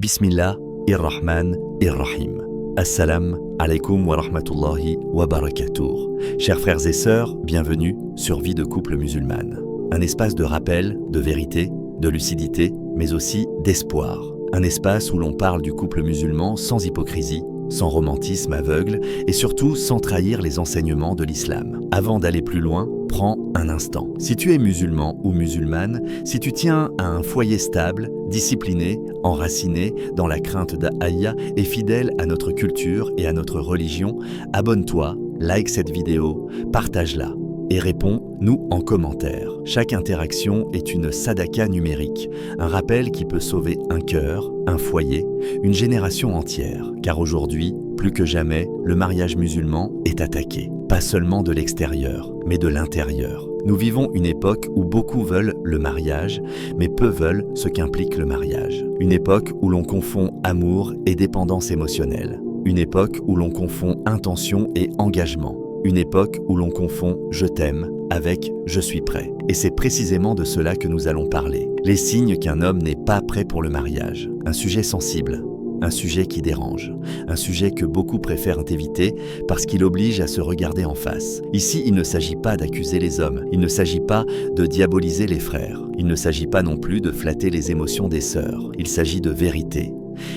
Bismillah, ir-Rahman, ir-Rahim. Assalam alaikum wa rahmatullahi wa barakatuh. Chers frères et sœurs, bienvenue sur Vie de couple musulmane. Un espace de rappel, de vérité, de lucidité, mais aussi d'espoir. Un espace où l'on parle du couple musulman sans hypocrisie, sans romantisme aveugle et surtout sans trahir les enseignements de l'islam. Avant d'aller plus loin, prends un instant. Si tu es musulman ou musulmane, si tu tiens à un foyer stable, discipliné, enraciné dans la crainte d'Allah et fidèle à notre culture et à notre religion, abonne-toi, like cette vidéo, partage-la et réponds-nous en commentaire. Chaque interaction est une sadaka numérique, un rappel qui peut sauver un cœur, un foyer, une génération entière. Car aujourd'hui, plus que jamais, le mariage musulman est attaqué. Pas seulement de l'extérieur, mais de l'intérieur. Nous vivons une époque où beaucoup veulent le mariage, mais peu veulent ce qu'implique le mariage. Une époque où l'on confond amour et dépendance émotionnelle. Une époque où l'on confond intention et engagement. Une époque où l'on confond « je t'aime » avec « je suis prêt ». Et c'est précisément de cela que nous allons parler. Les signes qu'un homme n'est pas prêt pour le mariage. Un sujet sensible, un sujet qui dérange, un sujet que beaucoup préfèrent éviter parce qu'il oblige à se regarder en face. Ici, il ne s'agit pas d'accuser les hommes, il ne s'agit pas de diaboliser les frères, il ne s'agit pas non plus de flatter les émotions des sœurs, il s'agit de vérité.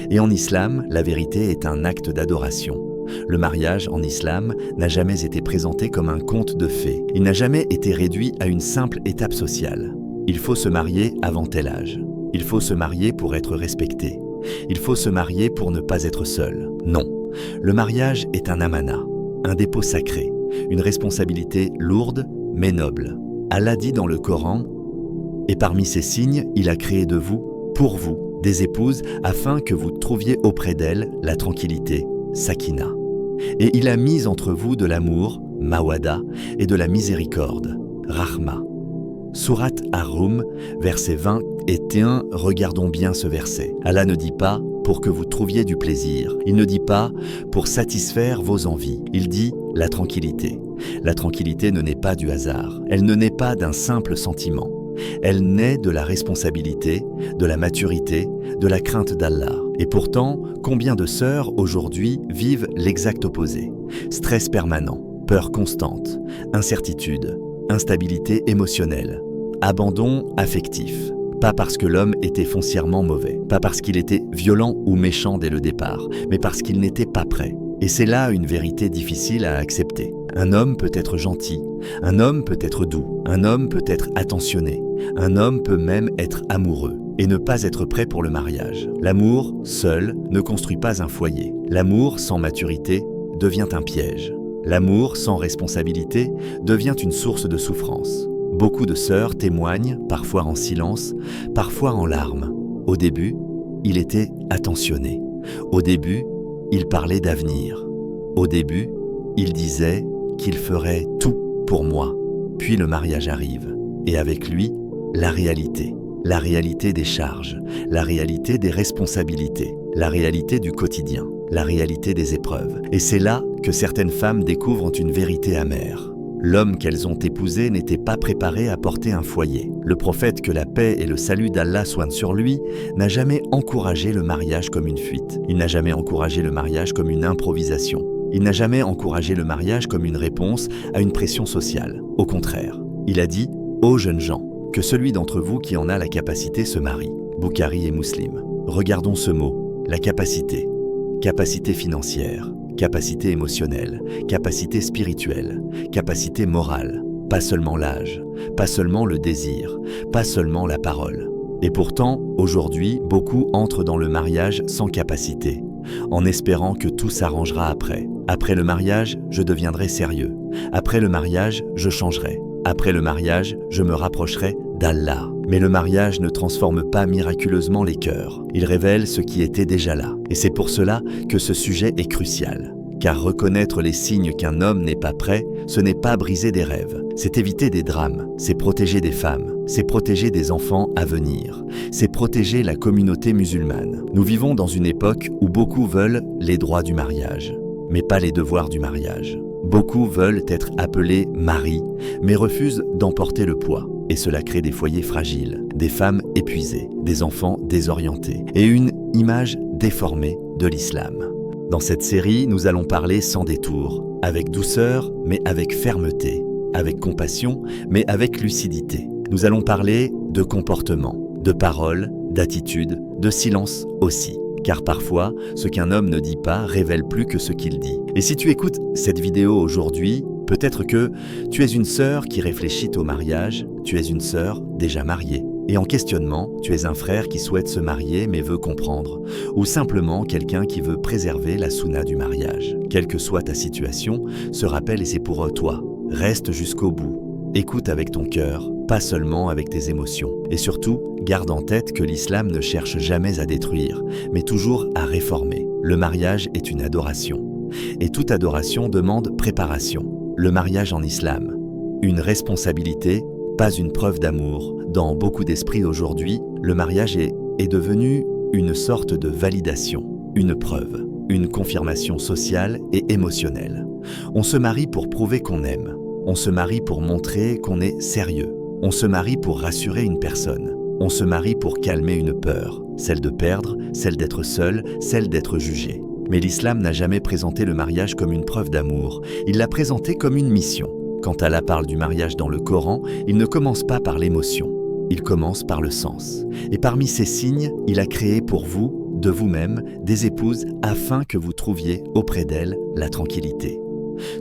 Et en islam, la vérité est un acte d'adoration. Le mariage en islam n'a jamais été présenté comme un conte de fées. Il n'a jamais été réduit à une simple étape sociale. Il faut se marier avant tel âge. Il faut se marier pour être respecté. Il faut se marier pour ne pas être seul. Non, le mariage est un amana, un dépôt sacré, une responsabilité lourde mais noble. Allah dit dans le Coran « Et parmi ces signes, il a créé de vous, pour vous, des épouses afin que vous trouviez auprès d'elles la tranquillité, sakina. Et il a mis entre vous de l'amour, mawada, et de la miséricorde, rahma. » Sourate Ar-Rum, versets 20 et 1, regardons bien ce verset. Allah ne dit pas « pour que vous trouviez du plaisir ». Il ne dit pas « pour satisfaire vos envies ». Il dit « la tranquillité ». La tranquillité ne naît pas du hasard. Elle ne naît pas d'un simple sentiment. Elle naît de la responsabilité, de la maturité, de la crainte d'Allah. Et pourtant, combien de sœurs aujourd'hui vivent l'exact opposé? Stress permanent, peur constante, incertitude, instabilité émotionnelle, abandon affectif. Pas parce que l'homme était foncièrement mauvais, pas parce qu'il était violent ou méchant dès le départ, mais parce qu'il n'était pas prêt. Et c'est là une vérité difficile à accepter. Un homme peut être gentil, un homme peut être doux, un homme peut être attentionné, un homme peut même être amoureux et ne pas être prêt pour le mariage. L'amour, seul, ne construit pas un foyer. L'amour sans maturité devient un piège. L'amour sans responsabilité devient une source de souffrance. Beaucoup de sœurs témoignent, parfois en silence, parfois en larmes. Au début, il était attentionné. Au début, il parlait d'avenir. Au début, il disait qu'il ferait tout pour moi. Puis le mariage arrive. Et avec lui, la réalité des charges, la réalité des responsabilités, la réalité du quotidien, la réalité des épreuves. Et c'est là que certaines femmes découvrent une vérité amère. L'homme qu'elles ont épousé n'était pas préparé à porter un foyer. Le prophète, que la paix et le salut d'Allah soient sur lui, n'a jamais encouragé le mariage comme une fuite. Il n'a jamais encouragé le mariage comme une improvisation. Il n'a jamais encouragé le mariage comme une réponse à une pression sociale. Au contraire, il a dit « Ô jeunes gens, que celui d'entre vous qui en a la capacité se marie. » Bukhari et Muslim. Regardons ce mot, la capacité. Capacité financière, capacité émotionnelle, capacité spirituelle, capacité morale. Pas seulement l'âge, pas seulement le désir, pas seulement la parole. Et pourtant, aujourd'hui, beaucoup entrent dans le mariage sans capacité, en espérant que tout s'arrangera après. Après le mariage, je deviendrai sérieux. Après le mariage, je changerai. Après le mariage, je me rapprocherai d'Allah. Mais le mariage ne transforme pas miraculeusement les cœurs. Il révèle ce qui était déjà là. Et c'est pour cela que ce sujet est crucial. Car reconnaître les signes qu'un homme n'est pas prêt, ce n'est pas briser des rêves. C'est éviter des drames. C'est protéger des femmes. C'est protéger des enfants à venir. C'est protéger la communauté musulmane. Nous vivons dans une époque où beaucoup veulent les droits du mariage, mais pas les devoirs du mariage. Beaucoup veulent être appelés maris, mais refusent d'emporter le poids. Et cela crée des foyers fragiles, des femmes épuisées, des enfants désorientés et une image déformée de l'islam. Dans cette série, nous allons parler sans détour, avec douceur, mais avec fermeté, avec compassion, mais avec lucidité. Nous allons parler de comportement, de paroles, d'attitude, de silence aussi. Car parfois, ce qu'un homme ne dit pas révèle plus que ce qu'il dit. Et si tu écoutes cette vidéo aujourd'hui, peut-être que tu es une sœur qui réfléchit au mariage, tu es une sœur déjà mariée. Et en questionnement, tu es un frère qui souhaite se marier mais veut comprendre, ou simplement quelqu'un qui veut préserver la sunna du mariage. Quelle que soit ta situation, ce rappel et c'est pour toi. Reste jusqu'au bout. Écoute avec ton cœur, pas seulement avec tes émotions. Et surtout, garde en tête que l'islam ne cherche jamais à détruire, mais toujours à réformer. Le mariage est une adoration. Et toute adoration demande préparation. Le mariage en islam, une responsabilité, pas une preuve d'amour. Dans beaucoup d'esprits aujourd'hui, le mariage est devenu une sorte de validation, une preuve, une confirmation sociale et émotionnelle. On se marie pour prouver qu'on aime. On se marie pour montrer qu'on est sérieux. On se marie pour rassurer une personne. On se marie pour calmer une peur, celle de perdre, celle d'être seul, celle d'être jugé. Mais l'islam n'a jamais présenté le mariage comme une preuve d'amour. Il l'a présenté comme une mission. Quand Allah parle du mariage dans le Coran, il ne commence pas par l'émotion. Il commence par le sens. Et parmi ces signes, il a créé pour vous, de vous-même, des épouses afin que vous trouviez auprès d'elles la tranquillité.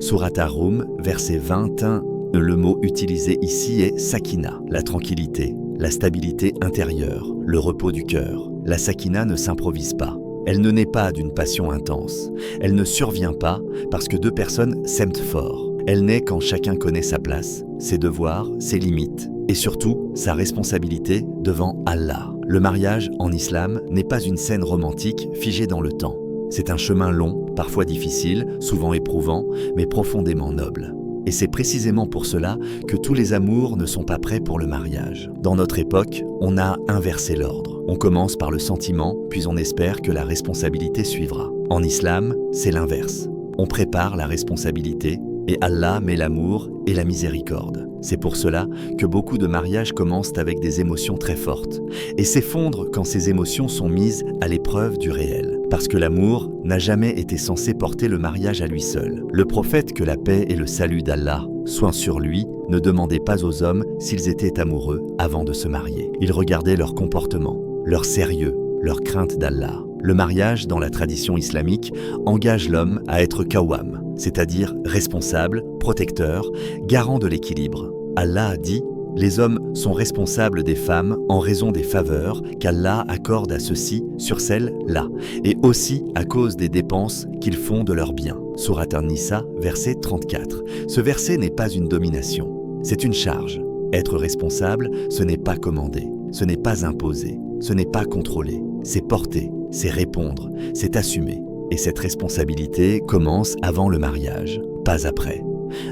Surat Ar-Rum, verset 21, le mot utilisé ici est sakina, la tranquillité, la stabilité intérieure, le repos du cœur. La sakina ne s'improvise pas. Elle ne naît pas d'une passion intense. Elle ne survient pas parce que deux personnes s'aiment fort. Elle naît quand chacun connaît sa place, ses devoirs, ses limites et surtout sa responsabilité devant Allah. Le mariage en islam n'est pas une scène romantique figée dans le temps. C'est un chemin long, parfois difficile, souvent éprouvant, mais profondément noble. Et c'est précisément pour cela que tous les amours ne sont pas prêts pour le mariage. Dans notre époque, on a inversé l'ordre. On commence par le sentiment, puis on espère que la responsabilité suivra. En islam, c'est l'inverse. On prépare la responsabilité et Allah met l'amour et la miséricorde. C'est pour cela que beaucoup de mariages commencent avec des émotions très fortes et s'effondrent quand ces émotions sont mises à l'épreuve du réel. Parce que l'amour n'a jamais été censé porter le mariage à lui seul. Le prophète, que la paix et le salut d'Allah soient sur lui, ne demandait pas aux hommes s'ils étaient amoureux avant de se marier. Il regardait leur comportement, leur sérieux, leur crainte d'Allah. Le mariage, dans la tradition islamique, engage l'homme à être qawwam, c'est-à-dire responsable, protecteur, garant de l'équilibre. Allah a dit « Les hommes sont responsables des femmes en raison des faveurs qu'Allah accorde à ceux-ci sur celles-là, et aussi à cause des dépenses qu'ils font de leurs biens. » Surat An-Nisa, verset 34. Ce verset n'est pas une domination, c'est une charge. Être responsable, ce n'est pas commander, ce n'est pas imposer, ce n'est pas contrôler, c'est porter, c'est répondre, c'est assumer. Et cette responsabilité commence avant le mariage, pas après.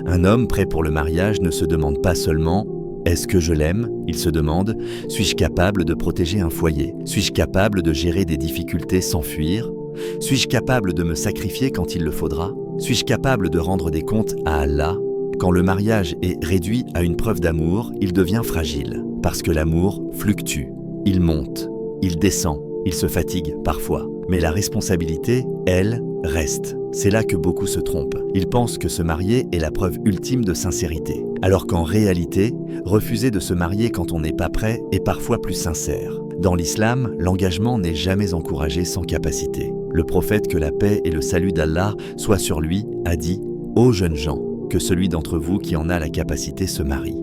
Un homme prêt pour le mariage ne se demande pas seulement « Est-ce que je l'aime ?» Il se demande « Suis-je capable de protéger un foyer ? Suis-je capable de gérer des difficultés sans fuir ? Suis-je capable de me sacrifier quand il le faudra ? Suis-je capable de rendre des comptes à Allah ?» Quand le mariage est réduit à une preuve d'amour, il devient fragile, parce que l'amour fluctue, il monte, il descend, il se fatigue parfois. Mais la responsabilité, elle, reste. C'est là que beaucoup se trompent. Ils pensent que se marier est la preuve ultime de sincérité. Alors qu'en réalité, refuser de se marier quand on n'est pas prêt est parfois plus sincère. Dans l'islam, l'engagement n'est jamais encouragé sans capacité. Le prophète, que la paix et le salut d'Allah soient sur lui, a dit « Ô jeunes gens, que celui d'entre vous qui en a la capacité se marie. »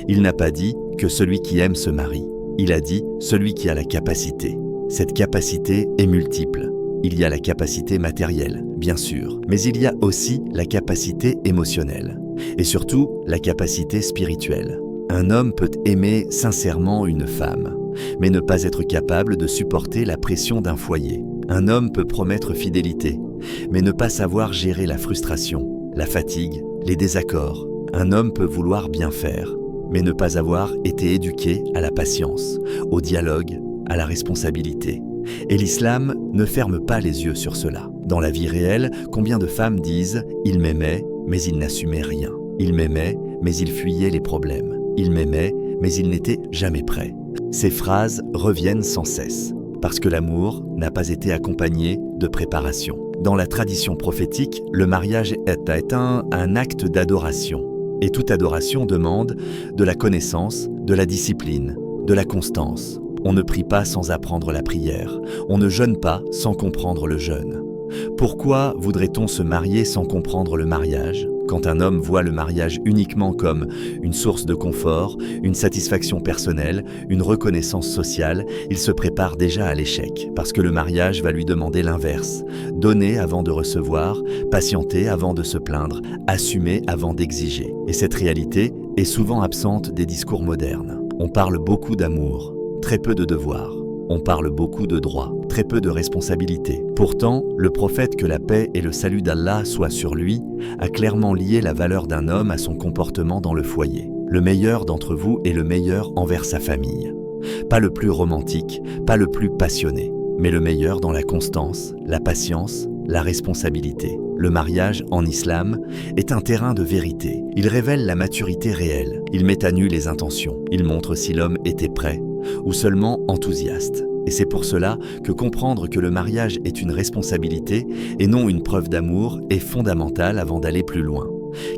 Il n'a pas dit que celui qui aime se marie. Il a dit celui qui a la capacité. Cette capacité est multiple. Il y a la capacité matérielle, bien sûr, mais il y a aussi la capacité émotionnelle et surtout la capacité spirituelle. Un homme peut aimer sincèrement une femme, mais ne pas être capable de supporter la pression d'un foyer. Un homme peut promettre fidélité, mais ne pas savoir gérer la frustration, la fatigue, les désaccords. Un homme peut vouloir bien faire, mais ne pas avoir été éduqué à la patience, au dialogue, à la responsabilité. Et l'islam ne ferme pas les yeux sur cela. Dans la vie réelle, combien de femmes disent « il m'aimait, mais il n'assumait rien. Il m'aimait, mais il fuyait les problèmes. Il m'aimait, mais il n'était jamais prêt. » Ces phrases reviennent sans cesse. parce que l'amour n'a pas été accompagné de préparation. Dans la tradition prophétique, le mariage est un acte d'adoration. Et toute adoration demande de la connaissance, de la discipline, de la constance. On ne prie pas sans apprendre la prière. On ne jeûne pas sans comprendre le jeûne. Pourquoi voudrait-on se marier sans comprendre le mariage ? Quand un homme voit le mariage uniquement comme une source de confort, une satisfaction personnelle, une reconnaissance sociale, il se prépare déjà à l'échec, parce que le mariage va lui demander l'inverse. Donner avant de recevoir, patienter avant de se plaindre, assumer avant d'exiger. Et cette réalité est souvent absente des discours modernes. On parle beaucoup d'amour, très peu de devoirs. On parle beaucoup de droits, très peu de responsabilités. Pourtant, le prophète, que la paix et le salut d'Allah soient sur lui, a clairement lié la valeur d'un homme à son comportement dans le foyer. Le meilleur d'entre vous est le meilleur envers sa famille. Pas le plus romantique, pas le plus passionné, mais le meilleur dans la constance, la patience, la responsabilité. Le mariage, en islam, est un terrain de vérité. Il révèle la maturité réelle. Il met à nu les intentions. Il montre si l'homme était prêt ou seulement enthousiaste. Et c'est pour cela que comprendre que le mariage est une responsabilité et non une preuve d'amour est fondamental avant d'aller plus loin.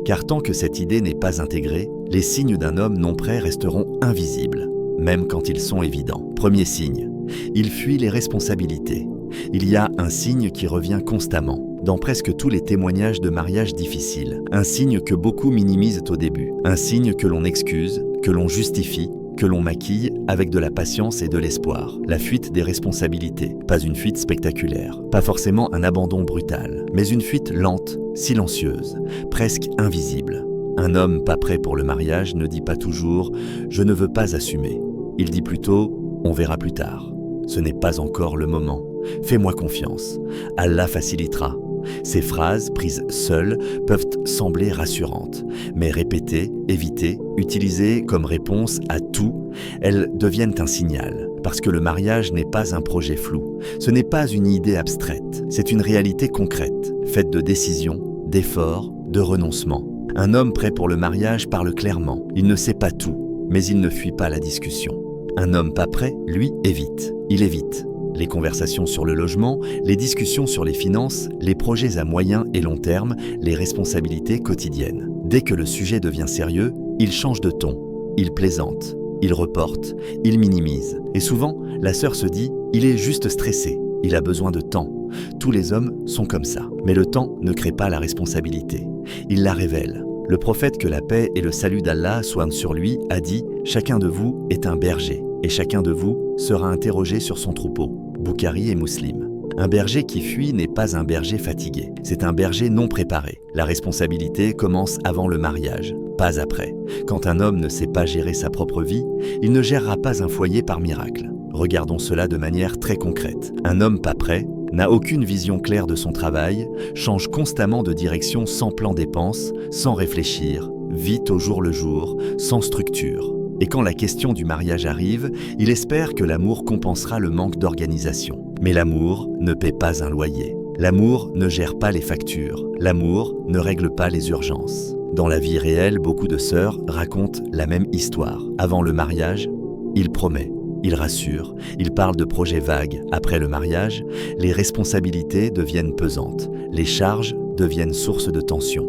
Car tant que cette idée n'est pas intégrée, les signes d'un homme non prêt resteront invisibles, même quand ils sont évidents. Premier signe, il fuit les responsabilités. Il y a un signe qui revient constamment dans presque tous les témoignages de mariage difficiles. Un signe que beaucoup minimisent au début. Un signe que l'on excuse, que l'on justifie, que l'on maquille avec de la patience et de l'espoir. La fuite des responsabilités, pas une fuite spectaculaire, pas forcément un abandon brutal, mais une fuite lente, silencieuse, presque invisible. Un homme pas prêt pour le mariage ne dit pas toujours « je ne veux pas assumer ». Il dit plutôt « on verra plus tard ». Ce n'est pas encore le moment. Fais-moi confiance. Allah facilitera. Ces phrases, prises seules, peuvent sembler rassurantes, mais répétées, évitées, utilisées comme réponse à tout, elles deviennent un signal, parce que le mariage n'est pas un projet flou, ce n'est pas une idée abstraite, c'est une réalité concrète, faite de décisions, d'efforts, de renoncements. Un homme prêt pour le mariage parle clairement, il ne sait pas tout, mais il ne fuit pas la discussion. Un homme pas prêt, lui, évite, il évite. Les conversations sur le logement, les discussions sur les finances, les projets à moyen et long terme, les responsabilités quotidiennes. Dès que le sujet devient sérieux, il change de ton, il plaisante, il reporte, il minimise. Et souvent, la sœur se dit « il est juste stressé, il a besoin de temps ». Tous les hommes sont comme ça. Mais le temps ne crée pas la responsabilité, il la révèle. Le prophète, que la paix et le salut d'Allah soient sur lui, a dit « chacun de vous est un berger, et chacun de vous sera interrogé sur son troupeau ». Bukhari et Muslim. Un berger qui fuit n'est pas un berger fatigué, c'est un berger non préparé. La responsabilité commence avant le mariage, pas après. Quand un homme ne sait pas gérer sa propre vie, il ne gérera pas un foyer par miracle. Regardons cela de manière très concrète. Un homme pas prêt n'a aucune vision claire de son travail, change constamment de direction sans plan dépenses, sans réfléchir, vit au jour le jour, sans structure. Et quand la question du mariage arrive, il espère que l'amour compensera le manque d'organisation. Mais l'amour ne paie pas un loyer. L'amour ne gère pas les factures. L'amour ne règle pas les urgences. Dans la vie réelle, beaucoup de sœurs racontent la même histoire. Avant le mariage, il promet, il rassure, il parle de projets vagues. Après le mariage, les responsabilités deviennent pesantes. Les charges deviennent source de tension.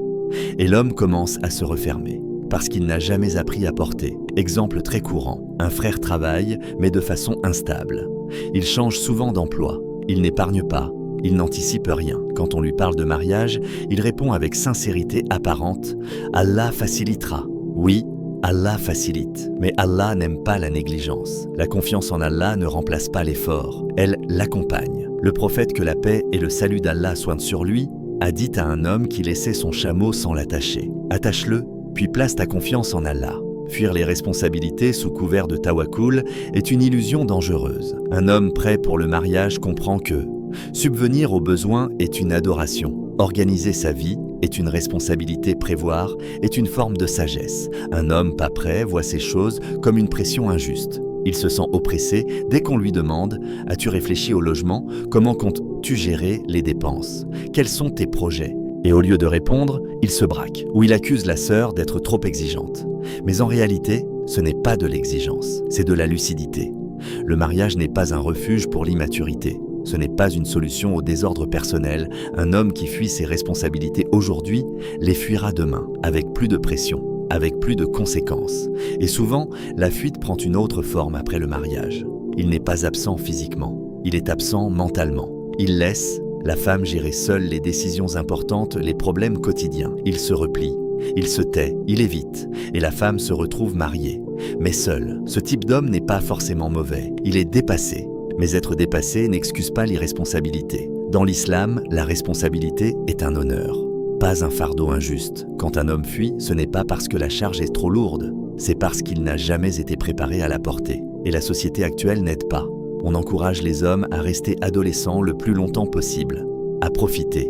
Et l'homme commence à se refermer, parce qu'il n'a jamais appris à porter. Exemple très courant, un frère travaille, mais de façon instable. Il change souvent d'emploi, il n'épargne pas, il n'anticipe rien. Quand on lui parle de mariage, il répond avec sincérité apparente « Allah facilitera ». Oui, Allah facilite, mais Allah n'aime pas la négligence. La confiance en Allah ne remplace pas l'effort, elle l'accompagne. Le prophète, que la paix et le salut d'Allah soient sur lui, a dit à un homme qui laissait son chameau sans l'attacher « Attache-le, puis place ta confiance en Allah ». Fuir les responsabilités sous couvert de tawakkul est une illusion dangereuse. Un homme prêt pour le mariage comprend que subvenir aux besoins est une adoration. Organiser sa vie est une responsabilité, prévoir est une forme de sagesse. Un homme pas prêt voit ces choses comme une pression injuste. Il se sent oppressé dès qu'on lui demande « As-tu réfléchi au logement ? Comment comptes-tu gérer les dépenses ? Quels sont tes projets ?» Et au lieu de répondre, il se braque, ou il accuse la sœur d'être trop exigeante. Mais en réalité, ce n'est pas de l'exigence, c'est de la lucidité. Le mariage n'est pas un refuge pour l'immaturité. Ce n'est pas une solution au désordre personnel. Un homme qui fuit ses responsabilités aujourd'hui les fuira demain, avec plus de pression, avec plus de conséquences. Et souvent, la fuite prend une autre forme après le mariage. Il n'est pas absent physiquement, il est absent mentalement. Il laisse la femme gérer seule les décisions importantes, les problèmes quotidiens. Il se replie, il se tait, il évite, et la femme se retrouve mariée. Mais seul, ce type d'homme n'est pas forcément mauvais, il est dépassé. Mais être dépassé n'excuse pas l'irresponsabilité. Dans l'islam, la responsabilité est un honneur, pas un fardeau injuste. Quand un homme fuit, ce n'est pas parce que la charge est trop lourde, c'est parce qu'il n'a jamais été préparé à la porter. Et la société actuelle n'aide pas. On encourage les hommes à rester adolescents le plus longtemps possible, à profiter,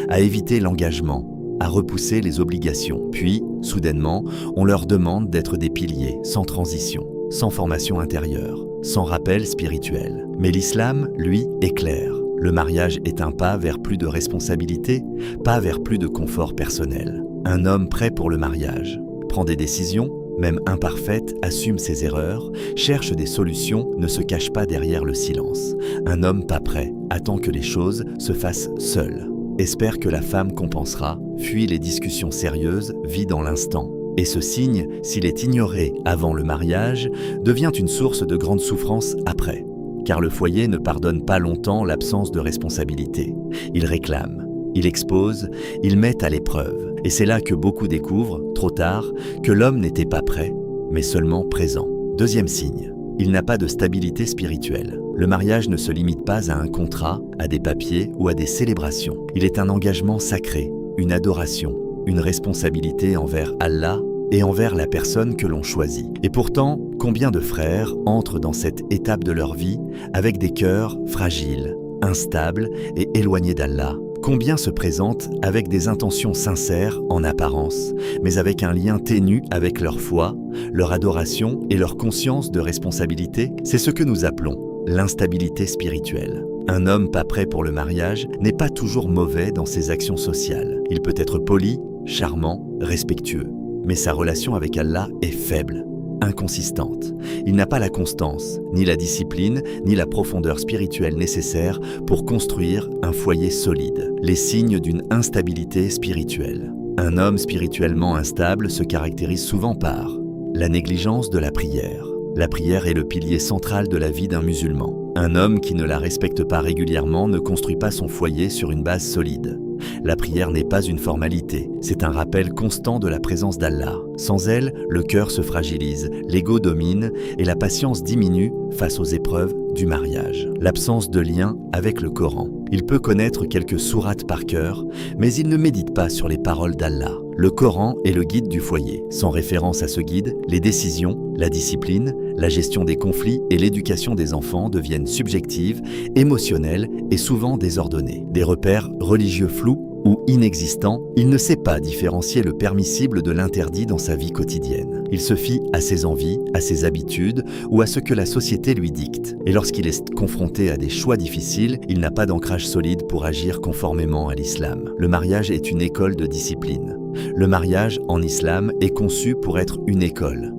à éviter l'engagement, à repousser les obligations. Puis, soudainement, on leur demande d'être des piliers, sans transition, sans formation intérieure, sans rappel spirituel. Mais l'islam, lui, est clair. Le mariage est un pas vers plus de responsabilité, pas vers plus de confort personnel. Un homme prêt pour le mariage prend des décisions, même imparfaites, assume ses erreurs, cherche des solutions, ne se cache pas derrière le silence. Un homme pas prêt attend que les choses se fassent seul. Espère que la femme compensera, fuit les discussions sérieuses, vit dans l'instant. Et ce signe, s'il est ignoré avant le mariage, devient une source de grande souffrance après. Car le foyer ne pardonne pas longtemps l'absence de responsabilité. Il réclame, il expose, il met à l'épreuve. Et c'est là que beaucoup découvrent, trop tard, que l'homme n'était pas prêt, mais seulement présent. Deuxième signe, il n'a pas de stabilité spirituelle. Le mariage ne se limite pas à un contrat, à des papiers ou à des célébrations. Il est un engagement sacré, une adoration, une responsabilité envers Allah et envers la personne que l'on choisit. Et pourtant, combien de frères entrent dans cette étape de leur vie avec des cœurs fragiles, instables et éloignés d'Allah? Combien se présentent avec des intentions sincères en apparence, mais avec un lien ténu avec leur foi, leur adoration et leur conscience de responsabilité? C'est ce que nous appelons l'instabilité spirituelle. Un homme pas prêt pour le mariage n'est pas toujours mauvais dans ses actions sociales. Il peut être poli, charmant, respectueux. Mais sa relation avec Allah est faible, inconsistante. Il n'a pas la constance, ni la discipline, ni la profondeur spirituelle nécessaire pour construire un foyer solide. Les signes d'une instabilité spirituelle. Un homme spirituellement instable se caractérise souvent par la négligence de la prière. La prière est le pilier central de la vie d'un musulman. Un homme qui ne la respecte pas régulièrement ne construit pas son foyer sur une base solide. La prière n'est pas une formalité, c'est un rappel constant de la présence d'Allah. Sans elle, le cœur se fragilise, l'ego domine et la patience diminue face aux épreuves du mariage. L'absence de lien avec le Coran. Il peut connaître quelques sourates par cœur, mais il ne médite pas sur les paroles d'Allah. Le Coran est le guide du foyer. Sans référence à ce guide, les décisions, la discipline, la gestion des conflits et l'éducation des enfants deviennent subjectives, émotionnelles et souvent désordonnées. Des repères religieux flous ou inexistants, il ne sait pas différencier le permissible de l'interdit dans sa vie quotidienne. Il se fie à ses envies, à ses habitudes ou à ce que la société lui dicte. Et lorsqu'il est confronté à des choix difficiles, il n'a pas d'ancrage solide pour agir conformément à l'islam. Le mariage est une école de discipline. Le mariage en islam est conçu pour être une école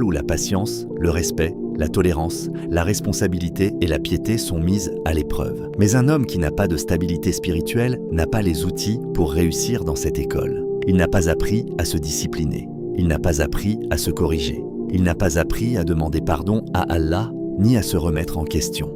où la patience, le respect, la tolérance, la responsabilité et la piété sont mises à l'épreuve. Mais un homme qui n'a pas de stabilité spirituelle n'a pas les outils pour réussir dans cette école. Il n'a pas appris à se discipliner. Il n'a pas appris à se corriger. Il n'a pas appris à demander pardon à Allah ni à se remettre en question.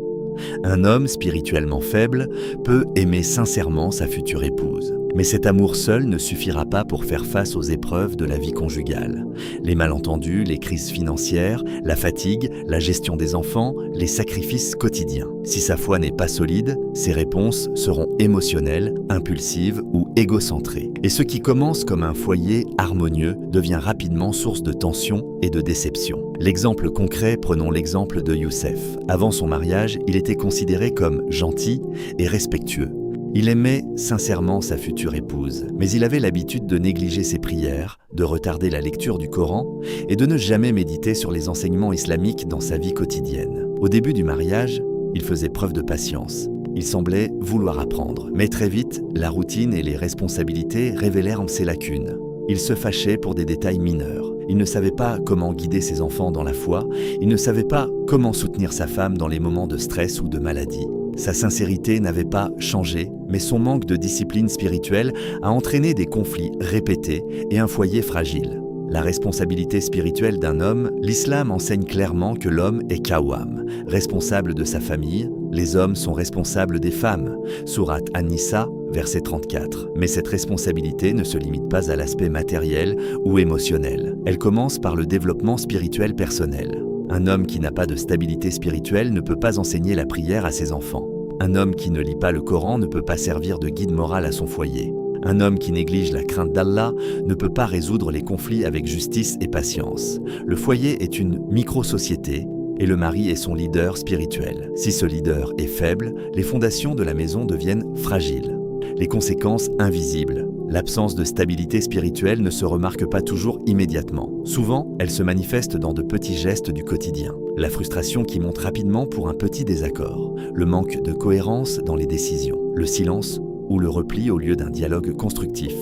Un homme spirituellement faible peut aimer sincèrement sa future épouse. Mais cet amour seul ne suffira pas pour faire face aux épreuves de la vie conjugale. Les malentendus, les crises financières, la fatigue, la gestion des enfants, les sacrifices quotidiens. Si sa foi n'est pas solide, ses réponses seront émotionnelles, impulsives ou égocentrées. Et ce qui commence comme un foyer harmonieux devient rapidement source de tension et de déception. L'exemple concret, prenons l'exemple de Youssef. Avant son mariage, il était considéré comme gentil et respectueux. Il aimait sincèrement sa future épouse, mais il avait l'habitude de négliger ses prières, de retarder la lecture du Coran et de ne jamais méditer sur les enseignements islamiques dans sa vie quotidienne. Au début du mariage, il faisait preuve de patience. Il semblait vouloir apprendre, mais très vite, la routine et les responsabilités révélèrent ses lacunes. Il se fâchait pour des détails mineurs. Il ne savait pas comment guider ses enfants dans la foi, il ne savait pas comment soutenir sa femme dans les moments de stress ou de maladie. Sa sincérité n'avait pas changé, mais son manque de discipline spirituelle a entraîné des conflits répétés et un foyer fragile. La responsabilité spirituelle d'un homme, l'islam enseigne clairement que l'homme est Qawwam, responsable de sa famille. Les hommes sont responsables des femmes. Sourate An-Nisa, verset 34. Mais cette responsabilité ne se limite pas à l'aspect matériel ou émotionnel. Elle commence par le développement spirituel personnel. Un homme qui n'a pas de stabilité spirituelle ne peut pas enseigner la prière à ses enfants. Un homme qui ne lit pas le Coran ne peut pas servir de guide moral à son foyer. Un homme qui néglige la crainte d'Allah ne peut pas résoudre les conflits avec justice et patience. Le foyer est une micro-société et le mari est son leader spirituel. Si ce leader est faible, les fondations de la maison deviennent fragiles. Les conséquences invisibles. L'absence de stabilité spirituelle ne se remarque pas toujours immédiatement. Souvent, elle se manifeste dans de petits gestes du quotidien. La frustration qui monte rapidement pour un petit désaccord. Le manque de cohérence dans les décisions. Le silence ou le repli au lieu d'un dialogue constructif,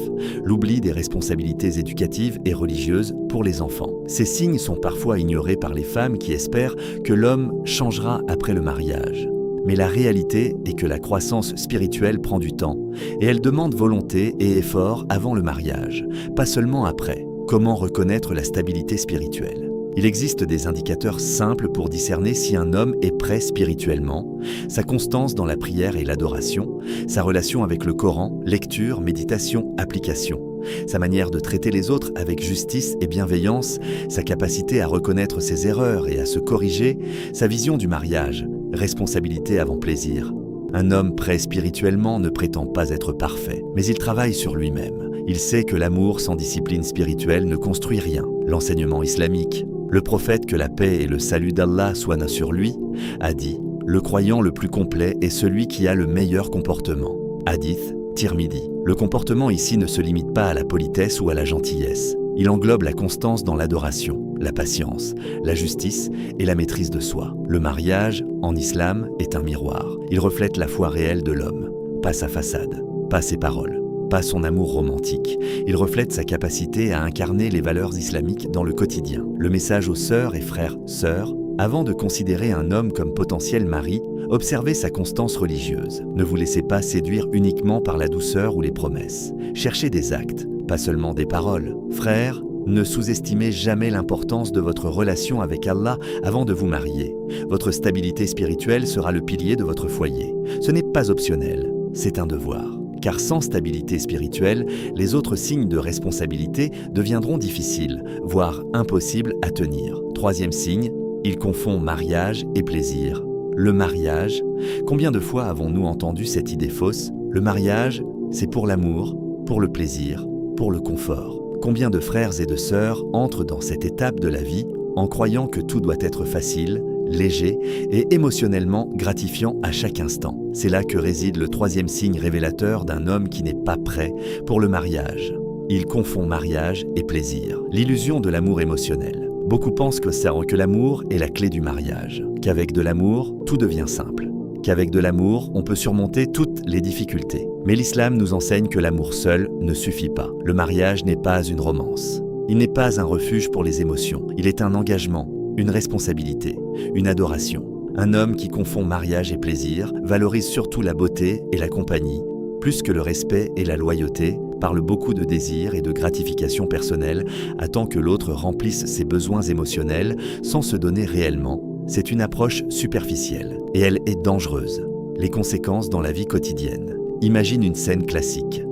l'oubli des responsabilités éducatives et religieuses pour les enfants. Ces signes sont parfois ignorés par les femmes qui espèrent que l'homme changera après le mariage. Mais la réalité est que la croissance spirituelle prend du temps et elle demande volonté et effort avant le mariage, pas seulement après. Comment reconnaître la stabilité spirituelle ? Il existe des indicateurs simples pour discerner si un homme est prêt spirituellement, sa constance dans la prière et l'adoration, sa relation avec le Coran, lecture, méditation, application, sa manière de traiter les autres avec justice et bienveillance, sa capacité à reconnaître ses erreurs et à se corriger, sa vision du mariage, responsabilité avant plaisir. Un homme prêt spirituellement ne prétend pas être parfait, mais il travaille sur lui-même. Il sait que l'amour sans discipline spirituelle ne construit rien. L'enseignement islamique, le prophète, que la paix et le salut d'Allah soient sur lui, a dit « Le croyant le plus complet est celui qui a le meilleur comportement ». Hadith, Tirmidhi. Le comportement ici ne se limite pas à la politesse ou à la gentillesse. Il englobe la constance dans l'adoration, la patience, la justice et la maîtrise de soi. Le mariage, en islam, est un miroir. Il reflète la foi réelle de l'homme, pas sa façade, pas ses paroles, pas son amour romantique. Il reflète sa capacité à incarner les valeurs islamiques dans le quotidien. Le message aux sœurs et frères, sœurs, avant de considérer un homme comme potentiel mari, observez sa constance religieuse. Ne vous laissez pas séduire uniquement par la douceur ou les promesses. Cherchez des actes, pas seulement des paroles. Frères, ne sous-estimez jamais l'importance de votre relation avec Allah avant de vous marier. Votre stabilité spirituelle sera le pilier de votre foyer. Ce n'est pas optionnel, c'est un devoir. Car sans stabilité spirituelle, les autres signes de responsabilité deviendront difficiles, voire impossibles à tenir. Troisième signe, il confond mariage et plaisir. Le mariage, combien de fois avons-nous entendu cette idée fausse ? Le mariage, c'est pour l'amour, pour le plaisir, pour le confort. Combien de frères et de sœurs entrent dans cette étape de la vie en croyant que tout doit être facile, léger et émotionnellement gratifiant à chaque instant. C'est là que réside le troisième signe révélateur d'un homme qui n'est pas prêt pour le mariage. Il confond mariage et plaisir, l'illusion de l'amour émotionnel. Beaucoup pensent que l'amour est la clé du mariage, qu'avec de l'amour, tout devient simple, qu'avec de l'amour, on peut surmonter toutes les difficultés. Mais l'islam nous enseigne que l'amour seul ne suffit pas. Le mariage n'est pas une romance. Il n'est pas un refuge pour les émotions. Il est un engagement, une responsabilité, une adoration. Un homme qui confond mariage et plaisir valorise surtout la beauté et la compagnie, plus que le respect et la loyauté, parle beaucoup de désirs et de gratification personnelle, attend que l'autre remplisse ses besoins émotionnels sans se donner réellement. C'est une approche superficielle et elle est dangereuse. Les conséquences dans la vie quotidienne. Imagine une scène classique.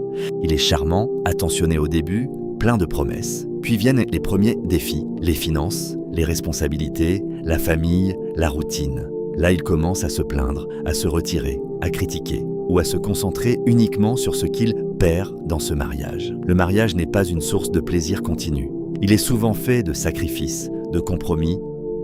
Il est charmant, attentionné au début, plein de promesses. Puis viennent les premiers défis, les finances, les responsabilités, la famille, la routine. Là, il commence à se plaindre, à se retirer, à critiquer ou à se concentrer uniquement sur ce qu'il perd dans ce mariage. Le mariage n'est pas une source de plaisir continu. Il est souvent fait de sacrifices, de compromis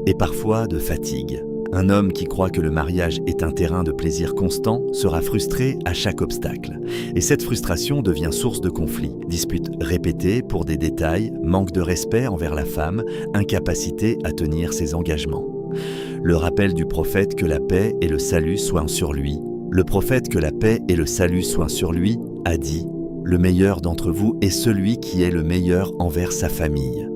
et parfois de fatigue. Un homme qui croit que le mariage est un terrain de plaisir constant sera frustré à chaque obstacle. Et cette frustration devient source de conflits, disputes répétées pour des détails, manque de respect envers la femme, incapacité à tenir ses engagements. Le rappel du prophète que la paix et le salut soient sur lui. Le prophète que la paix et le salut soient sur lui a dit « Le meilleur d'entre vous est celui qui est le meilleur envers sa famille. »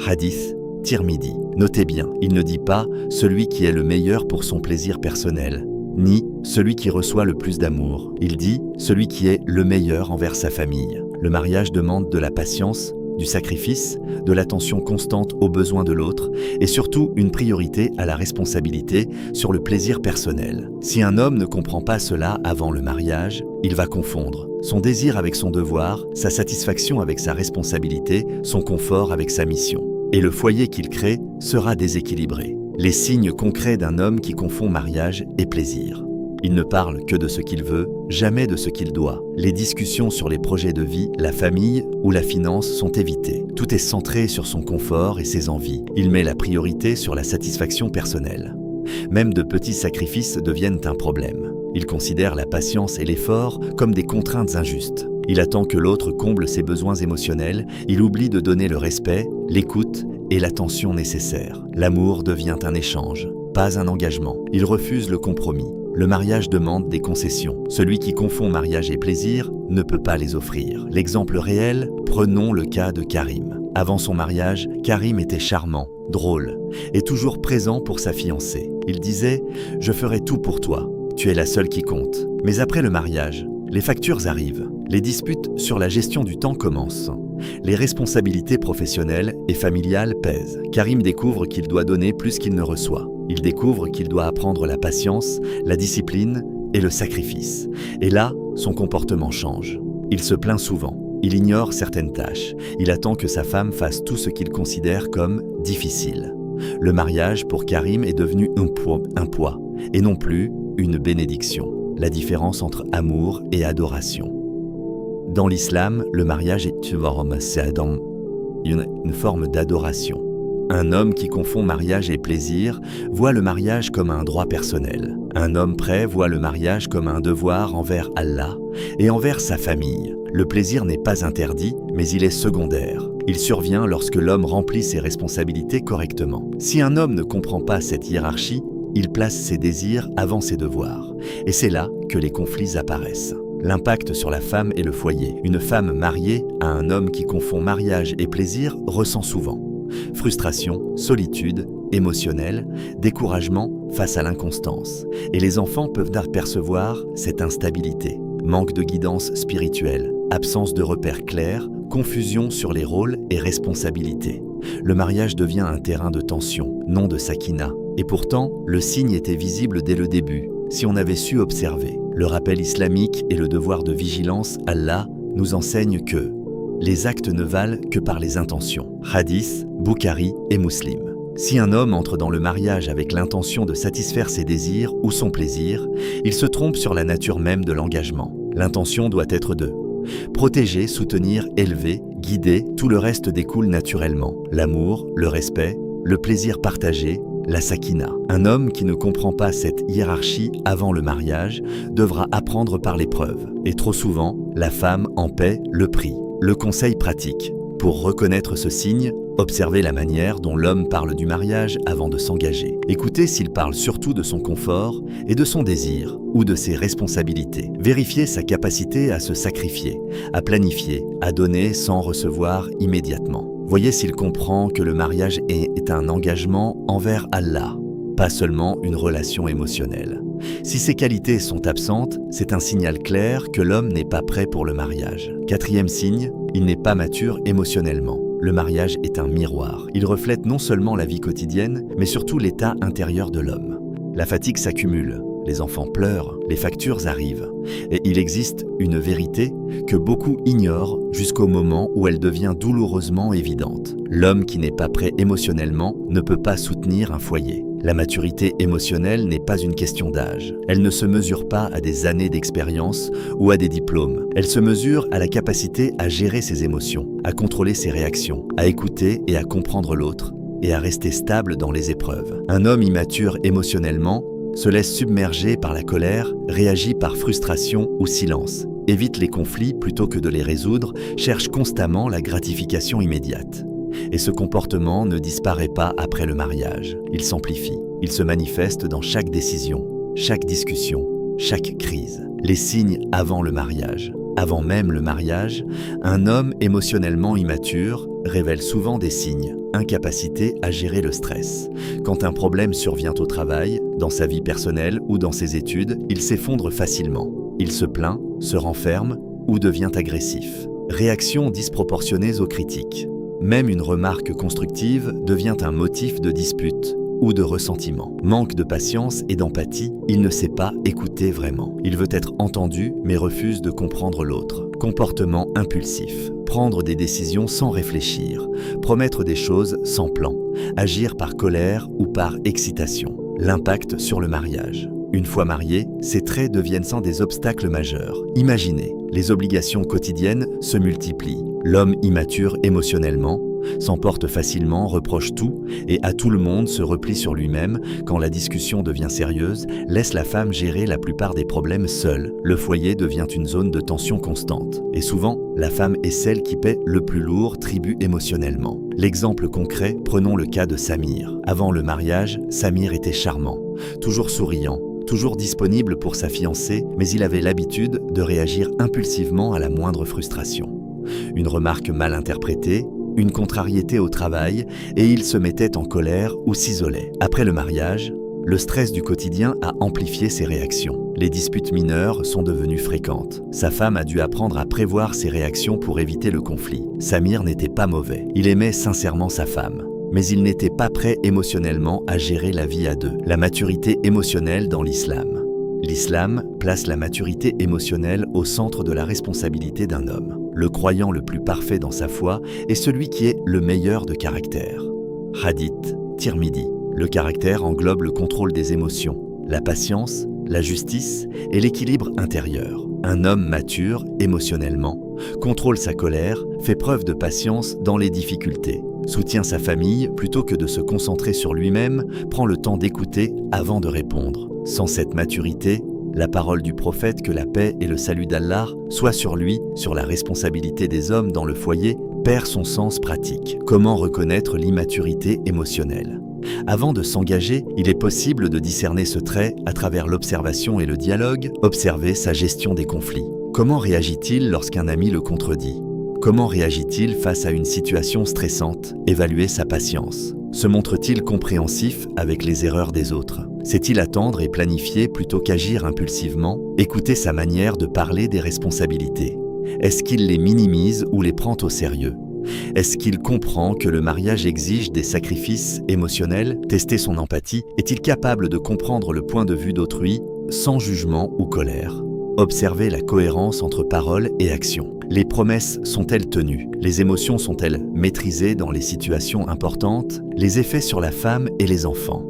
Hadith Tirmidhi. Notez bien, il ne dit pas « celui qui est le meilleur pour son plaisir personnel », ni « celui qui reçoit le plus d'amour ». Il dit « celui qui est le meilleur envers sa famille ». Le mariage demande de la patience, du sacrifice, de l'attention constante aux besoins de l'autre et surtout une priorité à la responsabilité sur le plaisir personnel. Si un homme ne comprend pas cela avant le mariage, il va confondre son désir avec son devoir, sa satisfaction avec sa responsabilité, son confort avec sa mission. Et le foyer qu'il crée sera déséquilibré. Les signes concrets d'un homme qui confond mariage et plaisir. Il ne parle que de ce qu'il veut, jamais de ce qu'il doit. Les discussions sur les projets de vie, la famille ou la finance sont évitées. Tout est centré sur son confort et ses envies. Il met la priorité sur la satisfaction personnelle. Même de petits sacrifices deviennent un problème. Il considère la patience et l'effort comme des contraintes injustes. Il attend que l'autre comble ses besoins émotionnels, il oublie de donner le respect, l'écoute et l'attention nécessaires. L'amour devient un échange, pas un engagement. Il refuse le compromis. Le mariage demande des concessions. Celui qui confond mariage et plaisir ne peut pas les offrir. L'exemple réel, prenons le cas de Karim. Avant son mariage, Karim était charmant, drôle et toujours présent pour sa fiancée. Il disait « Je ferai tout pour toi, tu es la seule qui compte ». Mais après le mariage, les factures arrivent. Les disputes sur la gestion du temps commencent. Les responsabilités professionnelles et familiales pèsent. Karim découvre qu'il doit donner plus qu'il ne reçoit. Il découvre qu'il doit apprendre la patience, la discipline et le sacrifice. Et là, son comportement change. Il se plaint souvent. Il ignore certaines tâches. Il attend que sa femme fasse tout ce qu'il considère comme difficile. Le mariage, pour Karim, est devenu un poids et non plus une bénédiction. La différence entre amour et adoration. Dans l'islam, le mariage est une forme d'adoration. Un homme qui confond mariage et plaisir voit le mariage comme un droit personnel. Un homme prêt voit le mariage comme un devoir envers Allah et envers sa famille. Le plaisir n'est pas interdit, mais il est secondaire. Il survient lorsque l'homme remplit ses responsabilités correctement. Si un homme ne comprend pas cette hiérarchie, il place ses désirs avant ses devoirs. Et c'est là que les conflits apparaissent. L'impact sur la femme et le foyer. Une femme mariée à un homme qui confond mariage et plaisir ressent souvent frustration, solitude, émotionnelle, découragement face à l'inconstance. Et les enfants peuvent apercevoir cette instabilité. Manque de guidance spirituelle, absence de repères clairs, confusion sur les rôles et responsabilités. Le mariage devient un terrain de tension, non de sakina. Et pourtant, le signe était visible dès le début, si on avait su observer. Le rappel islamique et le devoir de vigilance, Allah nous enseignent que les actes ne valent que par les intentions. Hadith, Bukhari et Muslim. Si un homme entre dans le mariage avec l'intention de satisfaire ses désirs ou son plaisir, il se trompe sur la nature même de l'engagement. L'intention doit être de protéger, soutenir, élever, guider, tout le reste découle naturellement. L'amour, le respect, le plaisir partagé, la sakina. Un homme qui ne comprend pas cette hiérarchie avant le mariage devra apprendre par l'épreuve. Et trop souvent, la femme en paie le prix. Le conseil pratique. Pour reconnaître ce signe, observez la manière dont l'homme parle du mariage avant de s'engager. Écoutez s'il parle surtout de son confort et de son désir ou de ses responsabilités. Vérifiez sa capacité à se sacrifier, à planifier, à donner sans recevoir immédiatement. Voyez s'il comprend que le mariage est un engagement envers Allah, pas seulement une relation émotionnelle. Si ces qualités sont absentes, c'est un signal clair que l'homme n'est pas prêt pour le mariage. Quatrième signe, il n'est pas mature émotionnellement. Le mariage est un miroir. Il reflète non seulement la vie quotidienne, mais surtout l'état intérieur de l'homme. La fatigue s'accumule, les enfants pleurent, les factures arrivent. Et il existe une vérité que beaucoup ignorent jusqu'au moment où elle devient douloureusement évidente. L'homme qui n'est pas prêt émotionnellement ne peut pas soutenir un foyer. La maturité émotionnelle n'est pas une question d'âge. Elle ne se mesure pas à des années d'expérience ou à des diplômes. Elle se mesure à la capacité à gérer ses émotions, à contrôler ses réactions, à écouter et à comprendre l'autre, et à rester stable dans les épreuves. Un homme immature émotionnellement se laisse submerger par la colère, réagit par frustration ou silence, évite les conflits plutôt que de les résoudre, cherche constamment la gratification immédiate. Et ce comportement ne disparaît pas après le mariage. Il s'amplifie. Il se manifeste dans chaque décision, chaque discussion, chaque crise. Les signes avant le mariage. Avant même le mariage, un homme émotionnellement immature révèle souvent des signes, incapacité à gérer le stress. Quand un problème survient au travail, dans sa vie personnelle ou dans ses études, il s'effondre facilement. Il se plaint, se renferme ou devient agressif. Réactions disproportionnées aux critiques. Même une remarque constructive devient un motif de dispute ou de ressentiment. Manque de patience et d'empathie, il ne sait pas écouter vraiment. Il veut être entendu mais refuse de comprendre l'autre. Comportement impulsif, prendre des décisions sans réfléchir, promettre des choses sans plan, agir par colère ou par excitation. L'impact sur le mariage. Une fois mariés, ces traits deviennent sans des obstacles majeurs. Imaginez, les obligations quotidiennes se multiplient. L'homme immature émotionnellement s'emporte facilement, reproche tout et à tout le monde se replie sur lui-même quand la discussion devient sérieuse, laisse la femme gérer la plupart des problèmes seule. Le foyer devient une zone de tension constante. Et souvent, la femme est celle qui paie le plus lourd tribut émotionnellement. L'exemple concret, prenons le cas de Samir. Avant le mariage, Samir était charmant, toujours souriant, toujours disponible pour sa fiancée, mais il avait l'habitude de réagir impulsivement à la moindre frustration. Une remarque mal interprétée, une contrariété au travail, et il se mettait en colère ou s'isolait. Après le mariage, le stress du quotidien a amplifié ses réactions. Les disputes mineures sont devenues fréquentes. Sa femme a dû apprendre à prévoir ses réactions pour éviter le conflit. Samir n'était pas mauvais. Il aimait sincèrement sa femme. Mais il n'était pas prêt émotionnellement à gérer la vie à deux. La maturité émotionnelle dans l'islam. L'islam place la maturité émotionnelle au centre de la responsabilité d'un homme. Le croyant le plus parfait dans sa foi est celui qui est le meilleur de caractère. Hadith, Tirmidhi. Le caractère englobe le contrôle des émotions, la patience, la justice et l'équilibre intérieur. Un homme mature émotionnellement contrôle sa colère, fait preuve de patience dans les difficultés, soutient sa famille plutôt que de se concentrer sur lui-même, prend le temps d'écouter avant de répondre. Sans cette maturité, la parole du prophète que la paix et le salut d'Allah soient sur lui, sur la responsabilité des hommes dans le foyer, perd son sens pratique. Comment reconnaître l'immaturité émotionnelle ? Avant de s'engager, il est possible de discerner ce trait à travers l'observation et le dialogue, observer sa gestion des conflits. Comment réagit-il lorsqu'un ami le contredit ? Comment réagit-il face à une situation stressante ? Évaluer sa patience. Se montre-t-il compréhensif avec les erreurs des autres ? Sait-il attendre et planifier plutôt qu'agir impulsivement ? Écouter sa manière de parler des responsabilités. Est-ce qu'il les minimise ou les prend au sérieux ? Est-ce qu'il comprend que le mariage exige des sacrifices émotionnels ? Tester son empathie. Est-il capable de comprendre le point de vue d'autrui sans jugement ou colère ? Observer la cohérence entre paroles et actions. Les promesses sont-elles tenues ? Les émotions sont-elles maîtrisées dans les situations importantes ? Les effets sur la femme et les enfants.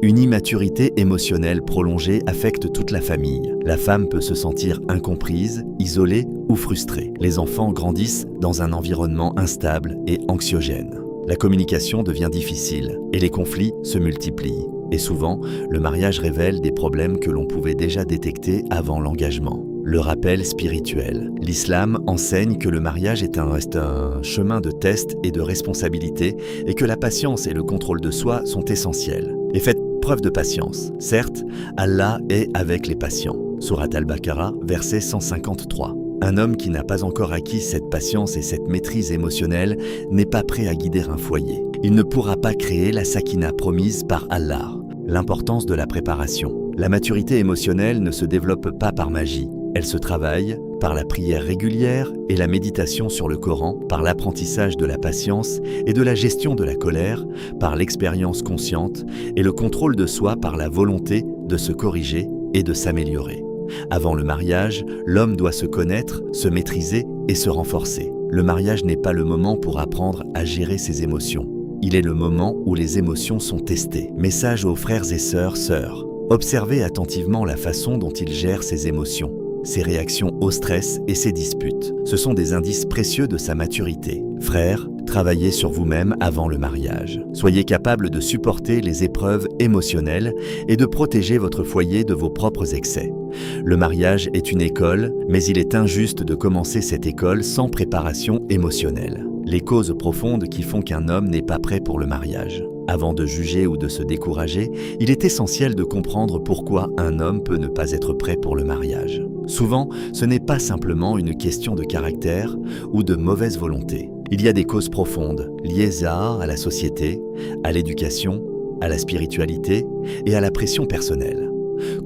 Une immaturité émotionnelle prolongée affecte toute la famille. La femme peut se sentir incomprise, isolée ou frustrée. Les enfants grandissent dans un environnement instable et anxiogène. La communication devient difficile et les conflits se multiplient. Et souvent, le mariage révèle des problèmes que l'on pouvait déjà détecter avant l'engagement. Le rappel spirituel. L'islam enseigne que le mariage est un chemin de test et de responsabilité et que la patience et le contrôle de soi sont essentiels. Et faites preuve de patience. Certes, Allah est avec les patients. Sourate Al-Baqarah, verset 153. Un homme qui n'a pas encore acquis cette patience et cette maîtrise émotionnelle n'est pas prêt à guider un foyer. Il ne pourra pas créer la sakina promise par Allah. L'importance de la préparation. La maturité émotionnelle ne se développe pas par magie. Elle se travaille par la prière régulière et la méditation sur le Coran, par l'apprentissage de la patience et de la gestion de la colère, par l'expérience consciente et le contrôle de soi par la volonté de se corriger et de s'améliorer. Avant le mariage, l'homme doit se connaître, se maîtriser et se renforcer. Le mariage n'est pas le moment pour apprendre à gérer ses émotions. Il est le moment où les émotions sont testées. Message aux frères et sœurs. Observez attentivement la façon dont il gère ses émotions, ses réactions au stress et ses disputes. Ce sont des indices précieux de sa maturité. Frères, travaillez sur vous-même avant le mariage. Soyez capable de supporter les épreuves émotionnelles et de protéger votre foyer de vos propres excès. Le mariage est une école, mais il est injuste de commencer cette école sans préparation émotionnelle. Les causes profondes qui font qu'un homme n'est pas prêt pour le mariage. Avant de juger ou de se décourager, il est essentiel de comprendre pourquoi un homme peut ne pas être prêt pour le mariage. Souvent, ce n'est pas simplement une question de caractère ou de mauvaise volonté. Il y a des causes profondes, liées à la société, à l'éducation, à la spiritualité et à la pression personnelle.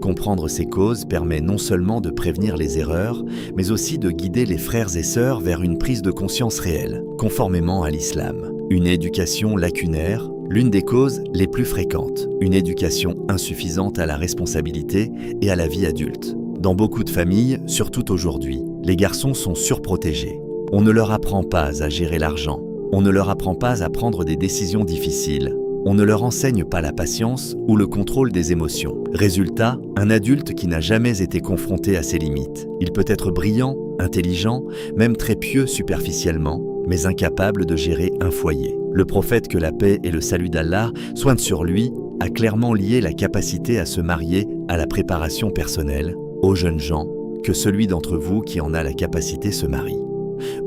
Comprendre ces causes permet non seulement de prévenir les erreurs, mais aussi de guider les frères et sœurs vers une prise de conscience réelle, conformément à l'islam. Une éducation lacunaire, l'une des causes les plus fréquentes, une éducation insuffisante à la responsabilité et à la vie adulte. Dans beaucoup de familles, surtout aujourd'hui, les garçons sont surprotégés. On ne leur apprend pas à gérer l'argent, on ne leur apprend pas à prendre des décisions difficiles, on ne leur enseigne pas la patience ou le contrôle des émotions. Résultat, un adulte qui n'a jamais été confronté à ses limites. Il peut être brillant, intelligent, même très pieux superficiellement, mais incapable de gérer un foyer. Le prophète, que la paix et le salut d'Allah soient sur lui, a clairement lié la capacité à se marier à la préparation personnelle, aux jeunes gens, que celui d'entre vous qui en a la capacité se marie.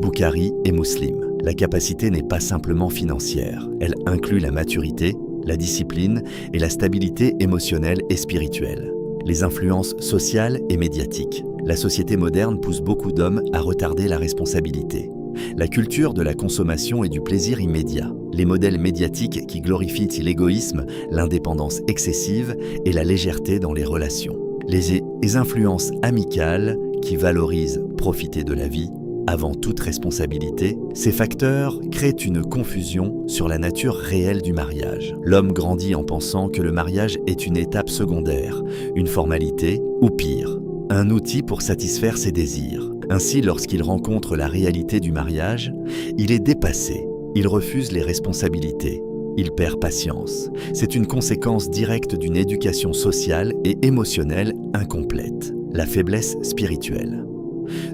Bukhari et Muslim. La capacité n'est pas simplement financière, elle inclut la maturité, la discipline et la stabilité émotionnelle et spirituelle. Les influences sociales et médiatiques. La société moderne pousse beaucoup d'hommes à retarder la responsabilité. La culture de la consommation et du plaisir immédiat. Les modèles médiatiques qui glorifient l'égoïsme, l'indépendance excessive et la légèreté dans les relations. Les influences amicales qui valorisent profiter de la vie avant toute responsabilité, ces facteurs créent une confusion sur la nature réelle du mariage. L'homme grandit en pensant que le mariage est une étape secondaire, une formalité ou pire, un outil pour satisfaire ses désirs. Ainsi, lorsqu'il rencontre la réalité du mariage, il est dépassé, il refuse les responsabilités, il perd patience. C'est une conséquence directe d'une éducation sociale et émotionnelle incomplète, la faiblesse spirituelle.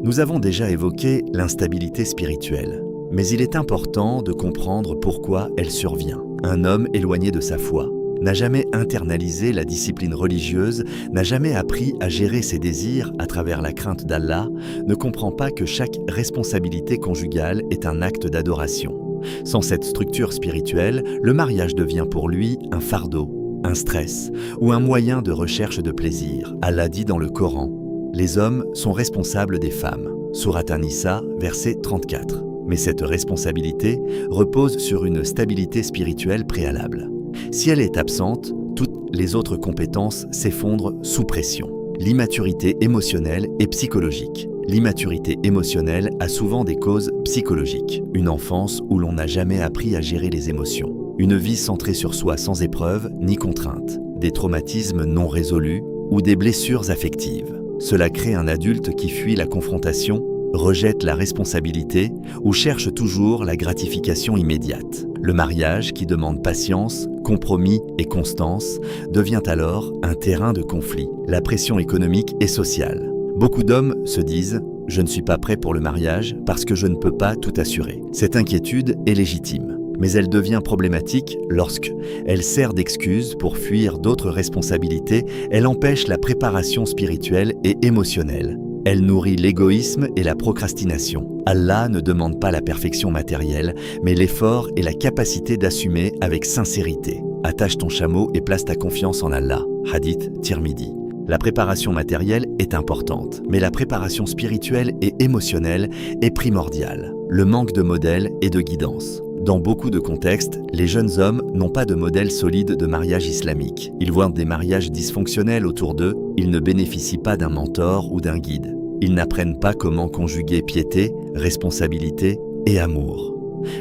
Nous avons déjà évoqué l'instabilité spirituelle, mais il est important de comprendre pourquoi elle survient. Un homme éloigné de sa foi n'a jamais internalisé la discipline religieuse, n'a jamais appris à gérer ses désirs à travers la crainte d'Allah, ne comprend pas que chaque responsabilité conjugale est un acte d'adoration. Sans cette structure spirituelle, le mariage devient pour lui un fardeau, un stress ou un moyen de recherche de plaisir. Allah dit dans le Coran: les hommes sont responsables des femmes. Sourate An-Nisa, verset 34. Mais cette responsabilité repose sur une stabilité spirituelle préalable. Si elle est absente, toutes les autres compétences s'effondrent sous pression. L'immaturité émotionnelle et psychologique. L'immaturité émotionnelle a souvent des causes psychologiques. Une enfance où l'on n'a jamais appris à gérer les émotions. Une vie centrée sur soi sans épreuve ni contrainte. Des traumatismes non résolus ou des blessures affectives. Cela crée un adulte qui fuit la confrontation, rejette la responsabilité ou cherche toujours la gratification immédiate. Le mariage, qui demande patience, compromis et constance, devient alors un terrain de conflit. La pression économique et sociale. Beaucoup d'hommes se disent « Je ne suis pas prêt pour le mariage parce que je ne peux pas tout assurer ». Cette inquiétude est légitime, mais elle devient problématique lorsqu'elle sert d'excuse pour fuir d'autres responsabilités, elle empêche la préparation spirituelle et émotionnelle. Elle nourrit l'égoïsme et la procrastination. Allah ne demande pas la perfection matérielle, mais l'effort et la capacité d'assumer avec sincérité. Attache ton chameau et place ta confiance en Allah. Hadith Tirmidhi. La préparation matérielle est importante, mais la préparation spirituelle et émotionnelle est primordiale. Le manque de modèle et de guidance. Dans beaucoup de contextes, les jeunes hommes n'ont pas de modèle solide de mariage islamique. Ils voient des mariages dysfonctionnels autour d'eux, ils ne bénéficient pas d'un mentor ou d'un guide. Ils n'apprennent pas comment conjuguer piété, responsabilité et amour.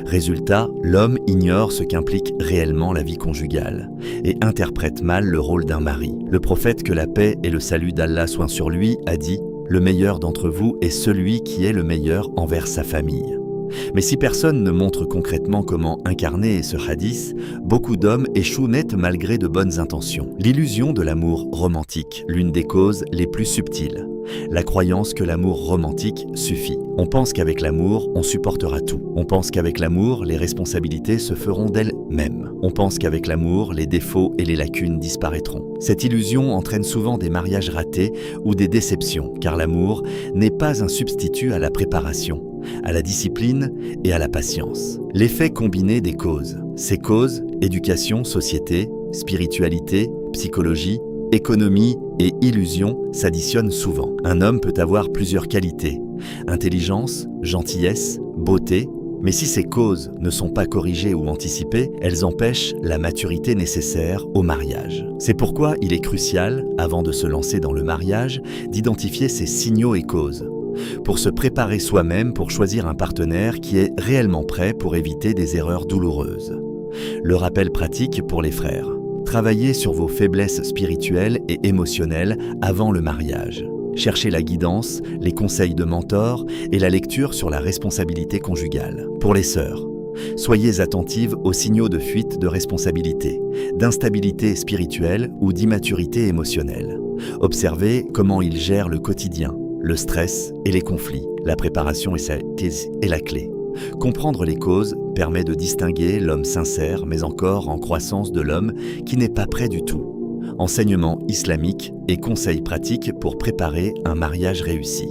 Résultat, l'homme ignore ce qu'implique réellement la vie conjugale et interprète mal le rôle d'un mari. Le prophète, que la paix et le salut d'Allah soient sur lui, a dit « Le meilleur d'entre vous est celui qui est le meilleur envers sa famille ». Mais si personne ne montre concrètement comment incarner ce hadith, beaucoup d'hommes échouent net malgré de bonnes intentions. L'illusion de l'amour romantique, l'une des causes les plus subtiles. La croyance que l'amour romantique suffit. On pense qu'avec l'amour, on supportera tout. On pense qu'avec l'amour, les responsabilités se feront d'elles-mêmes. On pense qu'avec l'amour, les défauts et les lacunes disparaîtront. Cette illusion entraîne souvent des mariages ratés ou des déceptions, car l'amour n'est pas un substitut à la préparation, à la discipline et à la patience. L'effet combiné des causes. Ces causes, éducation, société, spiritualité, psychologie, économie et illusion s'additionnent souvent. Un homme peut avoir plusieurs qualités: intelligence, gentillesse, beauté, mais si ces causes ne sont pas corrigées ou anticipées, elles empêchent la maturité nécessaire au mariage. C'est pourquoi il est crucial, avant de se lancer dans le mariage, d'identifier ces signaux et causes, pour se préparer soi-même pour choisir un partenaire qui est réellement prêt pour éviter des erreurs douloureuses. Le rappel pratique pour les frères: travaillez sur vos faiblesses spirituelles et émotionnelles avant le mariage. Cherchez la guidance, les conseils de mentors et la lecture sur la responsabilité conjugale. Pour les sœurs, soyez attentives aux signaux de fuite de responsabilité, d'instabilité spirituelle ou d'immaturité émotionnelle. Observez comment ils gèrent le quotidien, le stress et les conflits. La préparation est la clé. Comprendre les causes permet de distinguer l'homme sincère mais encore en croissance de l'homme qui n'est pas prêt du tout. Enseignement islamique et conseils pratiques pour préparer un mariage réussi.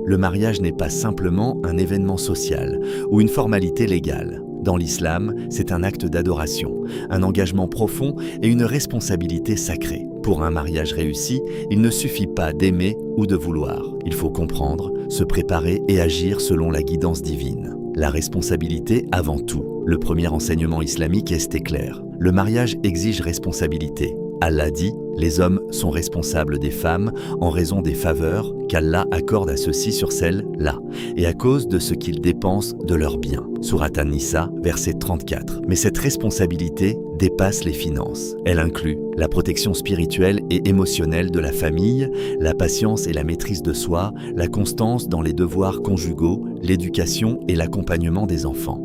Le mariage n'est pas simplement un événement social ou une formalité légale. Dans l'islam, c'est un acte d'adoration, un engagement profond et une responsabilité sacrée. Pour un mariage réussi, il ne suffit pas d'aimer ou de vouloir. Il faut comprendre, se préparer et agir selon la guidance divine. La responsabilité avant tout. Le premier enseignement islamique est clair. Le mariage exige responsabilité. Allah dit: les hommes sont responsables des femmes en raison des faveurs qu'Allah accorde à ceux-ci sur celles-là et à cause de ce qu'ils dépensent de leurs biens. Sourate An-Nisa, verset 34. Mais cette responsabilité dépasse les finances. Elle inclut la protection spirituelle et émotionnelle de la famille, la patience et la maîtrise de soi, la constance dans les devoirs conjugaux, l'éducation et l'accompagnement des enfants.